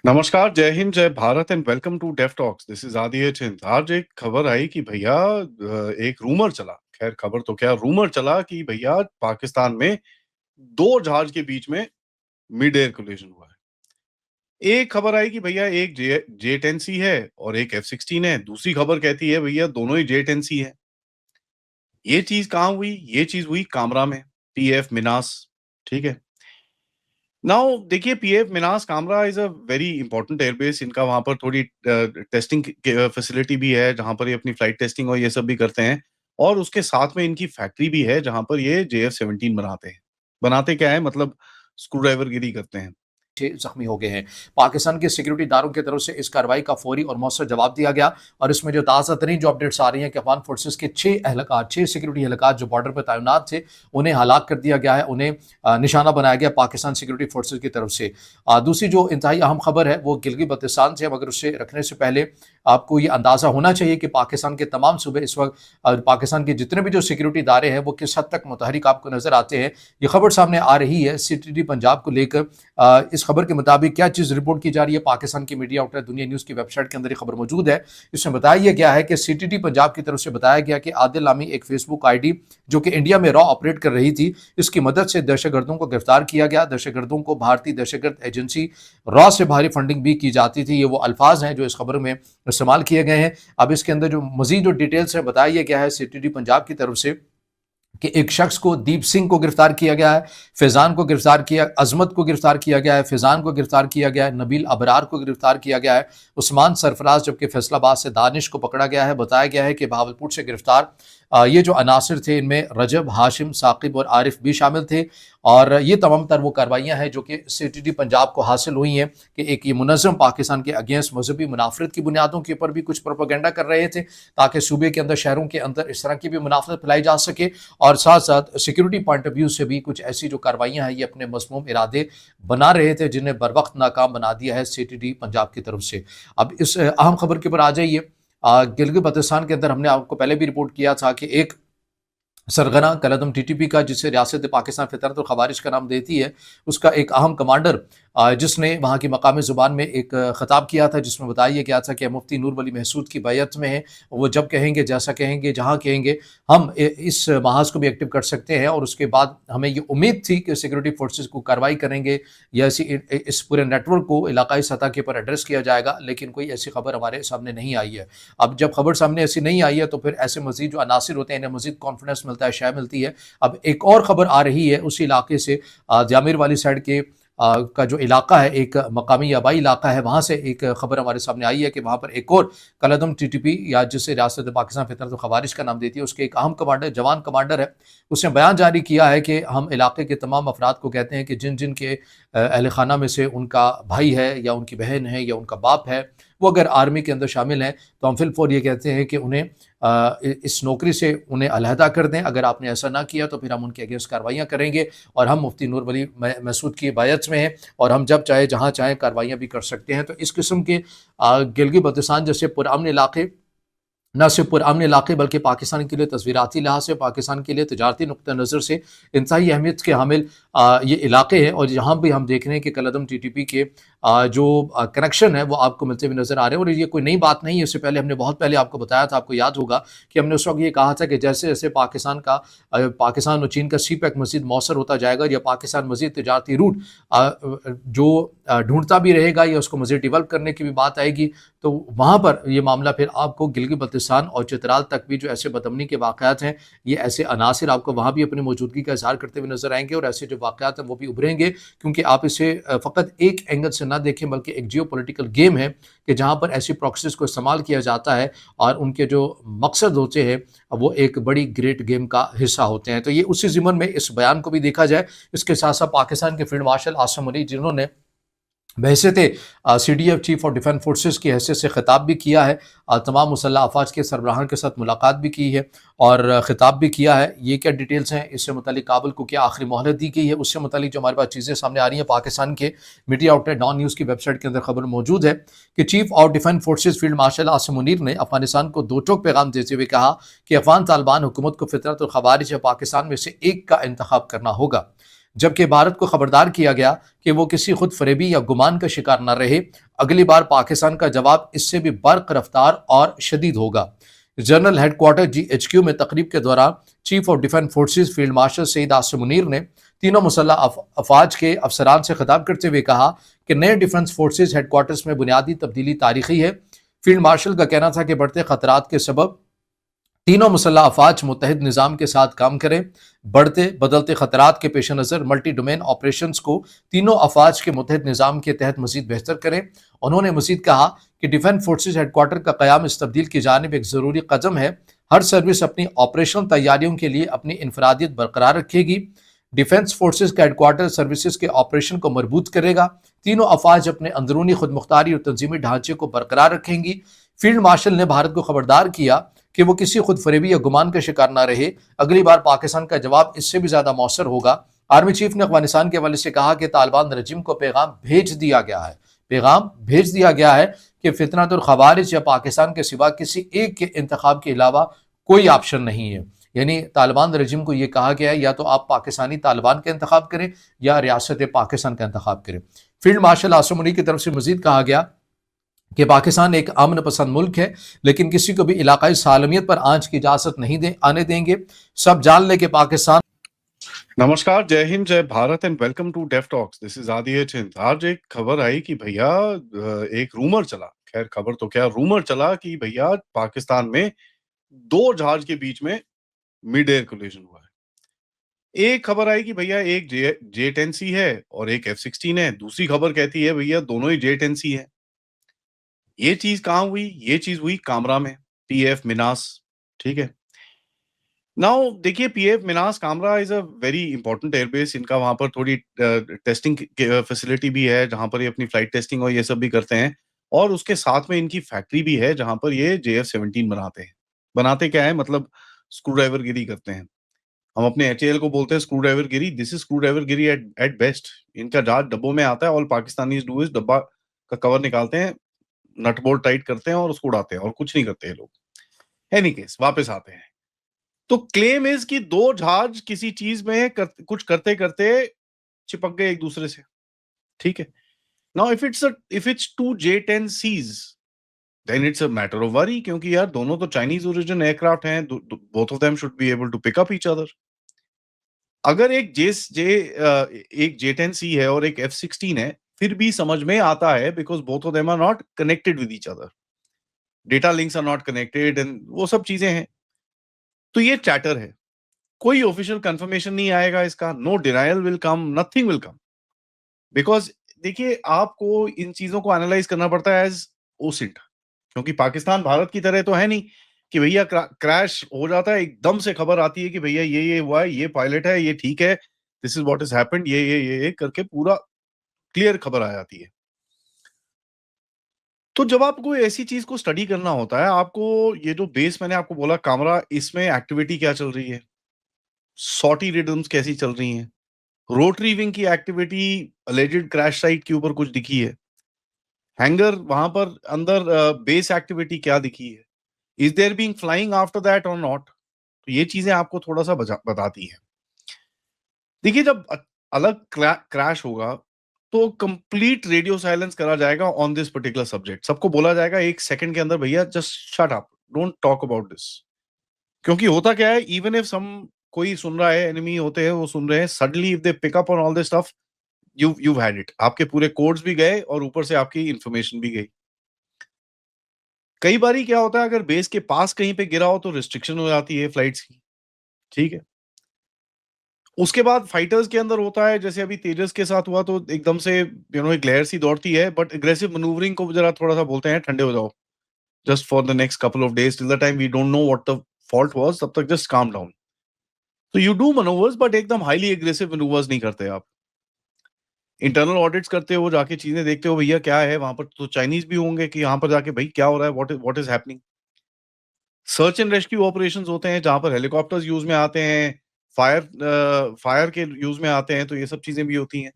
नमस्कार, जय हिंद, जय Bharat and welcome to Def Talks. This is Aditya Hind. आज एक खबर आई कि भैया एक रूमर चला, खैर खबर तो क्या रूमर चला कि भैया पाकिस्तान में 2 जहाज के बीच में मिड एयर कोलिजन हुआ है। एक खबर आई कि भैया एक जे-10 सी है और एक F-16 है, दूसरी खबर कहती है भैया दोनों ही जे-10 सी हैं। ये चीज़ कहाँ हुई? ये चीज़ हुई कामरा में, पीएफ मिनास, ठीक है? नाउ देखिए PF Minhas Kamra is a very important airbase. इनका वहाँ पर थोड़ी टेस्टिंग फैसिलिटी भी है, जहाँ पर ये अपनी फ्लाइट टेस्टिंग और ये सब भी करते हैं और उसके साथ में इनकी फैक्ट्री भी है, जहाँ पर ये जेएफ-17 बनाते हैं। बनाते क्या है मतलब स्क्रू ड्राइवरगिरी करते हैं। जख्मी हो गए हैं। पाकिस्तान के सिक्योरिटी इदारों की तरफ से इस कार्रवाई का फौरी और मौसर जवाब दिया गया और इसमें जो ताज़ा तरीन जो अपडेट्स आ रही हैं कि अफगान फोर्सेस के 6 सिक्योरिटी एहलकार जो बॉर्डर पर तैनात थे उन्हें हलाक कर दिया गया है, उन्हें निशाना बनाया गया पाकिस्तान सिक्योरिटी फोर्सेस की तरफ से। दूसरी जो इंतहाई अहम खबर है वो गिलगित बल्तिस्तान से, मगर उससे रखने से पहले आपको ये अंदाज़ा होना चाहिए कि पाकिस्तान के तमाम सूबे इस वक्त पाकिस्तान के जितने भी जो सिक्योरिटी इदारे हैं वो किस हद तक मुतहरिक आपको नजर आते हैं। ये खबर सामने आ रही है सीटीडी पंजाब को लेकर। इस खबर के मुताबिक क्या चीज़ रिपोर्ट की जा रही है, पाकिस्तान की मीडिया आउटलेट दुनिया न्यूज़ की वेबसाइट के अंदर ये खबर मौजूद है। इसमें बताया गया है कि सीटीडी पंजाब की तरफ से बताया गया कि आदिल नामी एक फेसबुक आईडी जो कि इंडिया में रॉ ऑपरेट कर रही थी, इसकी मदद से दहशतगर्दों को गिरफ्तार किया गया। दहशतगर्दों को भारतीय दहशतगर्द एजेंसी रॉ से भारी फंडिंग भी की जाती थी। ये वो अल्फाज हैं जो इस खबर में इस्तेमाल किए गए हैं। अब इसके अंदर जो मजीद जो डिटेल्स है बताया गया है सीटीडी पंजाब की तरफ से कि एक शख्स को, दीप सिंह को गिरफ्तार किया गया है, फैजान को गिरफ्तार किया, अजमत को गिरफ्तार किया गया है, फैजान को गिरफ्तार किया गया है, नबील अबरार को गिरफ्तार किया गया है, उस्मान सरफराज जबकि फैसलाबाद से दानिश को पकड़ा गया है। बताया गया है कि भावलपुर से गिरफ्तार ये जो अनासिर थे इनमें रजब, हाशिम, साकिब और आरिफ भी शामिल थे और ये तमाम तर वो कार्रवाइयाँ हैं जो कि सीटीडी पंजाब को हासिल हुई हैं कि एक ये मुनज़्ज़म पाकिस्तान के अगेंस्ट मजहबी मुनाफरत की बुनियादों के ऊपर भी कुछ प्रोपेगेंडा कर रहे थे ताकि सूबे के अंदर, शहरों के अंदर इस तरह की भी मुनाफरत फैलाई जा सके और साथ साथ सिक्योरिटी पॉइंट ऑफ व्यू से भी कुछ ऐसी जो कार्रवाइयाँ हैं ये अपने मज़मूम इरादे बना रहे थे जिन्हें बर वक्त नाकाम बना दिया है सीटीडी पंजाब की तरफ से। अब इस अहम खबर के ऊपर आ जाइए। गिलगित बल्तिस्तान के अंदर हमने आपको पहले भी रिपोर्ट किया था कि एक सरगना कलदम टीटीपी का, जिसे रियासत पाकिस्तान फितरत और खवारिज का नाम देती है, उसका एक अहम कमांडर जिसने वहाँ की मकामी ज़ुबान में एक ख़िताब किया था जिसमें बताया गया था कि मुफ्ती नूर वली महसूद की बैत में है, वो जब कहेंगे, जैसा कहेंगे, जहाँ कहेंगे, हम इस महाज को भी एक्टिव कर सकते हैं। और उसके बाद हमें ये उम्मीद थी कि सिक्योरिटी फोर्सेस को कार्रवाई करेंगे या इस पूरे नेटवर्क को इलाकाई सतह के ऊपर एड्रेस किया जाएगा, लेकिन कोई ऐसी खबर हमारे सामने नहीं आई है। अब जब खबर सामने ऐसी नहीं आई है तो फिर ऐसे मजीद जो अनासिर होते हैं इन्हें मजीद कॉन्फिडेंस मिलता है, शय मिलती है। अब एक और खबर आ रही है उसी इलाके से, जामिर वाली साइड के का जो इलाका है, एक मकामी आबाई इलाका है, वहाँ से एक खबर हमारे सामने आई है कि वहाँ पर एक और कलदम टीटीपी या जिसे रियासत पाकिस्तान फितरत और खवारिज का नाम देती है, उसके एक अहम कमांडर, जवान कमांडर है, उसने बयान जारी किया है कि हम इलाके के तमाम अफराद को कहते हैं कि जिन जिन के अहल खाना में से उनका भाई है या उनकी बहन है या उनका बाप है वो अगर आर्मी के अंदर शामिल हैं तो हम फिलफौर ये कहते हैं कि उन्हें इस नौकरी से उन्हें अलहदा कर दें। अगर आपने ऐसा ना किया तो फिर हम उनके अगेंस्ट कार्रवाइयाँ करेंगे और हम मुफ्ती नूर वली महसूद की बैत में हैं और हम जब चाहे जहाँ चाहे कार्रवाइयाँ भी कर सकते हैं। तो इस किस्म के गिलगित बल्तिस्तान जैसे पुरअमन इलाके न सिर्फ पुरअमन इलाके बल्कि पाकिस्तान के लिए तस्वीराती लिहाज से, पाकिस्तान के लिए तजारती नुक्ता नज़र से इंतहाई अहमियत के हामिल ये इलाके हैं। और यहाँ भी हम देख रहे हैं कि कलदम टीटीपी के जो कनेक्शन है वो आपको मिलते हुए नज़र आ रहे हैं। और ये कोई नई बात नहीं है, इससे पहले हमने बहुत पहले आपको बताया था, आपको याद होगा कि हमने उस वक्त ये कहा था कि जैसे जैसे पाकिस्तान और चीन का सी पैक मज़ीद मौसर होता जाएगा या पाकिस्तान मज़ीद तजारती रूट जो ढूंढता भी रहेगा या उसको मज़ीद डिवेल्प करने की भी बात आएगी, तो वहाँ पर ये मामला फिर आपको गिलगित बल्तिस्तान और चित्राल तक भी जो ऐसे बदअमनी के वाक़यात हैं, ये ऐसे अनासिर आपको वहाँ भी अपनी मौजूदगी का इज़हार करते हुए नज़र आएंगे और ऐसे जो वाक़यात हैं वो भी उभरेंगे, क्योंकि आप इसे फ़कत एक एंगल से ना देखें बल्कि एक जियोपॉलिटिकल गेम है कि जहाँ पर ऐसी प्रॉक्सीज़ को इस्तेमाल किया जाता है और उनके जो मकसद होते हैं वो एक बड़ी ग्रेट गेम का हिस्सा होते हैं। तो ये उसी ज़िमन में इस बयान को भी देखा जाए। इसके साथ साथ पाकिस्तान के फील्ड मार्शल आसिम मुनीर, जिन्होंने बहैसियत CDF chief of defence forces की हैसियत से खिताब भी किया है, तमाम मुसल्लह अफवाज के सरबराहान के साथ मुलाकात भी की है और ख़िताब भी किया है। ये क्या डिटेल्स हैं, इससे मुतालिक काबुल को क्या आखिरी मोहलत दी गई है, उससे मुतालिक जो हमारे पास चीज़ें सामने आ रही हैं, पाकिस्तान के मीडिया आउटलेट डॉन न्यूज़ की वेबसाइट के अंदर खबर मौजूद है कि chief of defence forces field marshal Asim Munir ने अफगानिस्तान को दो टोक पैगाम देते हुए कहा कि अफगान तालिबान हुकूमत को फितरत और खवारिज या पाकिस्तान में से एक का इंतखाब करना होगा। जबकि भारत को खबरदार किया गया कि वो किसी खुद फरेबी या गुमान का शिकार न रहे। अगली बार पाकिस्तान का जवाब इससे भी बर्क रफ्तार और शदीद होगा। जनरल हेडक्वार्टर GHQ में तकरीब के दौरान chief of defence forces field marshal Syed Asim Munir ने तीनों मुसल्ह अफवाज के अफसरान से खिताब करते हुए कहा कि नए डिफेंस फोर्सेज हेडक्वार्टर्स में बुनियादी तब्दीली तारीखी है। फील्ड मार्शल का कहना था कि बढ़ते खतरात के सबब तीनों मुसल्ह अफवाज मुतहद निज़ाम के साथ काम करें। बढ़ते बदलते खतरात के पेश नज़र मल्टी डोमेन ऑपरेशन को तीनों अफवाज के मुतहद निज़ाम के तहत मजीद बेहतर करें। उन्होंने मजीद कहा कि डिफेंस फोर्सेज हेडक्वार्टर का क़याम इस तब्दील की जानिब एक ज़रूरी कदम है। हर सर्विस अपनी ऑपरेशनल तैयारियों के लिए अपनी इनफरादियत बरकरार रखेगी। डिफेंस फोर्सेज का हेडक्वार्टर सर्विसेज के ऑपरेशन को मजबूत करेगा। तीनों अफवाज अपने अंदरूनी खुद मुख्तारी और तंजीमी ढांचे को बरकरार रखेंगी। फील्ड मार्शल ने भारत को खबरदार किया कि वो किसी खुद फरेबी या गुमान का शिकार न रहे। अगली बार पाकिस्तान का जवाब इससे भी ज्यादा मौसर होगा। आर्मी चीफ ने अफगानिस्तान के हवाले से कहा कि तालिबान रजीम को पैगाम भेज दिया गया है कि फितनतुल खवारिज या पाकिस्तान के सिवा किसी एक के इंतखाब के अलावा कोई ऑप्शन नहीं है। यानी तालिबान रजीम को यह कहा गया है या तो आप पाकिस्तानी तालिबान का इंतखाब करें या रियासत पाकिस्तान का इंतखाब करें। फील्ड मार्शल आसिम मुनीर की तरफ से मजीद कहा गया कि पाकिस्तान एक अमन पसंद मुल्क है, लेकिन किसी को भी इलाकाई सालमियत पर आंच की इजाजत नहीं आने देंगे। सब जान ले कि पाकिस्तान। नमस्कार, जय हिंद, जय Bharat and welcome to Def Talks. This is Adi Hind. आज एक खबर आई कि भैया एक रूमर चला, खैर खबर तो क्या, रूमर चला कि भैया पाकिस्तान में 2 जहाज के बीच में मिड एयर कोलिजन हुआ है। एक खबर आई कि भैया एक J10C है और एक F-16 है। दूसरी खबर कहती है भैया दोनों ही J10C है। ये चीज़ कहाँ हुई? ये चीज़ हुई कामरा में, PF मिनास, ठीक है? नाउ देखिए, PF Minhas Kamra is a very important airbase. इनका वहां पर थोड़ी टेस्टिंग फैसिलिटी भी है जहां पर ये अपनी फ्लाइट टेस्टिंग और ये सब भी करते हैं। और उसके साथ में इनकी फैक्ट्री भी है जहां पर ये JF-17 बनाते हैं। बनाते क्या है, मतलब स्क्रू ड्राइवर गिरी करते हैं। हम अपने HAL को बोलते हैं स्क्रू ड्राइवर गिरी। दिस इज स्क्रू ड्राइवर गिरी एट एट बेस्ट। इनका जहाज डब्बों में आता है। ऑल पाकिस्तानी डू इज डब्बा का कवर निकालते हैं, नट बोल्ट टाइट करते हैं और उसको उड़ाते हैं और कुछ नहीं करते ये लोग। एनी केस, वापस आते हैं। तो क्लेम इज कि 2 जहाज किसी चीज में कुछ करते-करते चिपक गए एक दूसरे से, ठीक है? Now if it's 2 J10Cs then it's a matter of worry, क्योंकि यार दोनों तो चाइनीज ओरिजिन एयरक्राफ्ट हैं। Both of them should be able to pick up each other. अगर एक J10C है और एक F-16 है, फिर भी समझ में आता है because both of them are not connected with each other. Data links are not connected and वो सब चीजें हैं। तो ये चैटर है। कोई ऑफिशियल कंफर्मेशन नहीं आएगा इसका। No denial will come, nothing will come. Because देखिए, आपको इन चीज़ों को एनालाइज़ करना पड़ता है एज़ ओसिंट, क्योंकि पाकिस्तान भारत की तरह तो है नहीं कि भैया क्रैश हो जाता है, एकदम से खबर आती है कि भैया ये हुआ है, ये पायलट है, ये ठीक है, this is what has happened, ये करके पूरा क्लियर खबर आ जाती है। तो जब आपको ऐसी चीज़ को स्टडी करना होता है, आपको ये जो बेस मैंने आपको बोला कामरा, इसमें एक्टिविटी क्या चल रही है? सॉर्टी रिदम्स कैसी चल रही हैं? रोटरी विंग की एक्टिविटी अलेज्ड क्रैश साइट के ऊपर कुछ दिखी है? हैंगर वहां पर अंदर बेस एक्टिविटी क्या दिखी है? Is there being flying after that और नॉट? तो ये चीजें आपको थोड़ा सा बताती है। देखिए, जब अलग क्रैश होगा तो कंप्लीट रेडियो साइलेंस करा जाएगा ऑन दिस पर्टिकुलर सब्जेक्ट। सबको बोला जाएगा 1 सेकंड के अंदर, भैया just shut up, don't talk about this. क्योंकि होता क्या है, इवन इफ सम कोई सुन रहा है, एनिमी होते हैं वो सुन रहे हैं, suddenly if they pick up on all this stuff, you've had it। आपके पूरे कोड्स भी गए और ऊपर से आपकी इंफॉर्मेशन भी गई। कई बारी क्या होता है, अगर बेस के पास कहीं पे गिरा हो तो रिस्ट्रिक्शन हो जाती है फ्लाइट्स की, ठीक है? उसके बाद फाइटर्स के अंदर होता है, जैसे अभी तेजस के साथ हुआ, तो एकदम से एक लहर सी दौड़ती है, बट एग्रेसिव मैन्यूवरिंग को जरा थोड़ा-सा बोलते हैं ठंडे हो जाओ। Just for the next couple of days till the time we don't know what the fault was, तब तक जस्ट काम डाउन। तो यू डू मैनूवर्स, बट एकदम हाइली एग्रेसिव मैनूवर्स नहीं करते आप। इंटरनल ऑडिट्स करते हो, जाके चीजें देखते हो, भैया क्या है वहां पर, तो चाइनीज भी होंगे कि यहाँ पर जाके भाई क्या हो रहा है, what is happening. Search and rescue operations होते हैं जहां पर हेलीकॉप्टर्स यूज में आते हैं, फायर के यूज में आते हैं, तो ये सब चीजें भी होती हैं।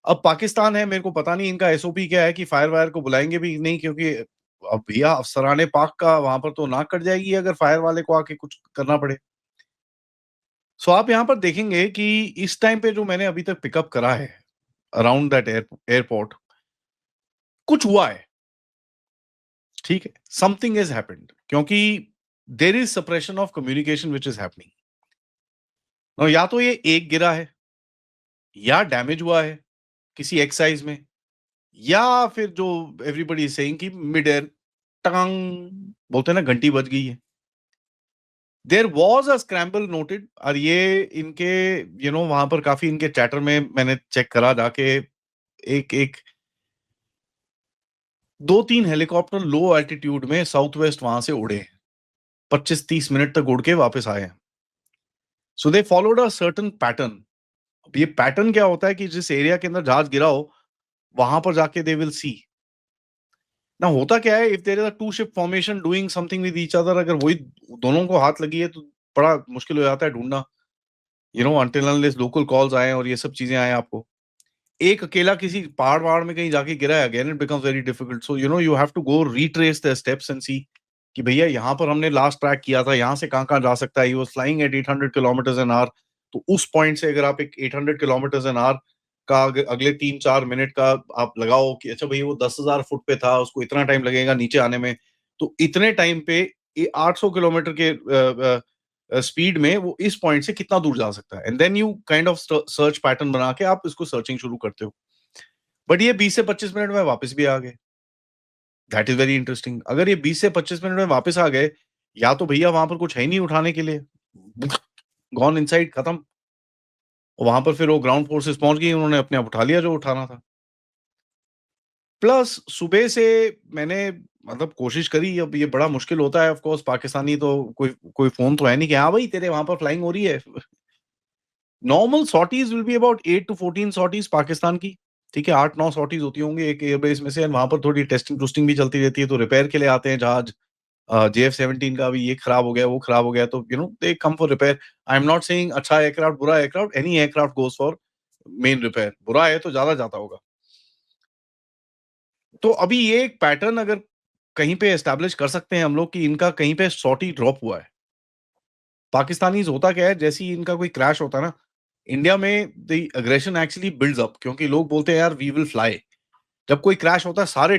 अब पाकिस्तान है, मेरे को पता नहीं इनका SOP क्या है कि फायर वायर को बुलाएंगे भी नहीं, क्योंकि अब भैया अफसराने पाक का वहां पर तो नाक कट जाएगी अगर फायर वाले को आके कुछ करना पड़े। सो आप यहाँ पर देखेंगे कि इस टाइम पे जो मैंने अभी तक पिकअप करा है अराउंड दैट एयरपोर्ट, कुछ हुआ है, ठीक है, समथिंग इज हैपेंड, क्योंकि there is suppression of communication which is happening. या तो ये एक गिरा है, या डैमेज हुआ है किसी एक्साइज में, या फिर जो एवरीबडी सेइंग कि मिड एयर टंग बोलते हैं ना, घंटी बज गई है। There was a scramble noted, और ये इनके वहां पर काफी इनके चैटर में मैंने चेक करा जाके, एक एक 2-3 हेलीकॉप्टर लो एल्टीट्यूड में साउथ वेस्ट वहां से उड़े हैं, 25-30 मिनट तक उड़ के वापस आए हैं। So they followed a certain pattern. अब ये पैटर्न क्या होता है कि जिस एरिया के अंदर जहाज गिरा हो, वहां पर जाके दे विल सी। ना होता क्या है, if there is a two ship formation doing something with each other, अगर वही दोनों को हाथ लगी है तो बड़ा मुश्किल हो जाता है ढूंढना, अनटिल अनलेस लोकल कॉल्स आए और ये सब चीजें आए आपको। एक अकेला किसी पहाड़ वहाड़ में कहीं जाके गिरा है, again it becomes very difficult. So you have to go retrace the steps and see कि भैया यहाँ पर हमने लास्ट ट्रैक किया था, यहाँ से कहाँ कहाँ जा सकता है। He was flying eight 800 kilometre an hour. तो उस पॉइंट से अगर आप एक 800 किलोमीटर एन आवर का अगले 3-4 मिनट का आप लगाओ कि अच्छा भैया वो 10,000 फुट पे था, उसको इतना टाइम लगेगा नीचे आने में, तो इतने टाइम पे 800 किलोमीटर के स्पीड में वो इस पॉइंट से कितना दूर जा सकता है। And then you kind of search pattern बना के आप इसको सर्चिंग शुरू करते हो। बट ये 20 से 25 मिनट में वापस भी आ गए। That is very interesting. अगर ये 20 से 25 मिनट में वापस आ गए, या तो भैया वहां पर कुछ है ही नहीं उठाने के लिए, गॉन इनसाइड, खत्म। वहां पर फिर वो ग्राउंड फोर्सेस पहुंच गई, उन्होंने अपने आप उठा लिया जो उठाना था। प्लस सुबह से मैंने मतलब कोशिश करी, अब ये बड़ा मुश्किल होता है ऑफ कोर्स, पाकिस्तानी तो कोई कोई फोन तो है नहीं कि हाँ भाई तेरे वहां पर फ्लाइंग हो रही है। Normal sorties will be about 8 to 14 sorties Pakistan की, ठीक है, 8-9 सॉर्टीज होती होंगी एक एयरबेस में से। वहां पर थोड़ी टेस्टिंग टूस्टिंग भी चलती रहती है, तो रिपेयर के लिए आते हैं जहाज। JF-17 का भी ये खराब हो गया, वो खराब हो गया, तो they come for repair. I am not saying अच्छा एयरक्राफ्ट बुरा aircraft, any aircraft goes for main repair. बुरा है तो ज्यादा जाता होगा। तो अभी ये एक पैटर्न अगर कहीं पे एस्टैब्लिश कर सकते हैं हम लोग कि इनका कहीं पे सॉर्टी ड्रॉप हुआ है। पाकिस्तानीज़ होता क्या है, जैसे ही इनका कोई क्रैश होता है ना, इंडिया में the aggression actually builds up, क्योंकि लोग बोलते हैं यार वी विल फ्लाई। जब कोई क्रैश होता है सारे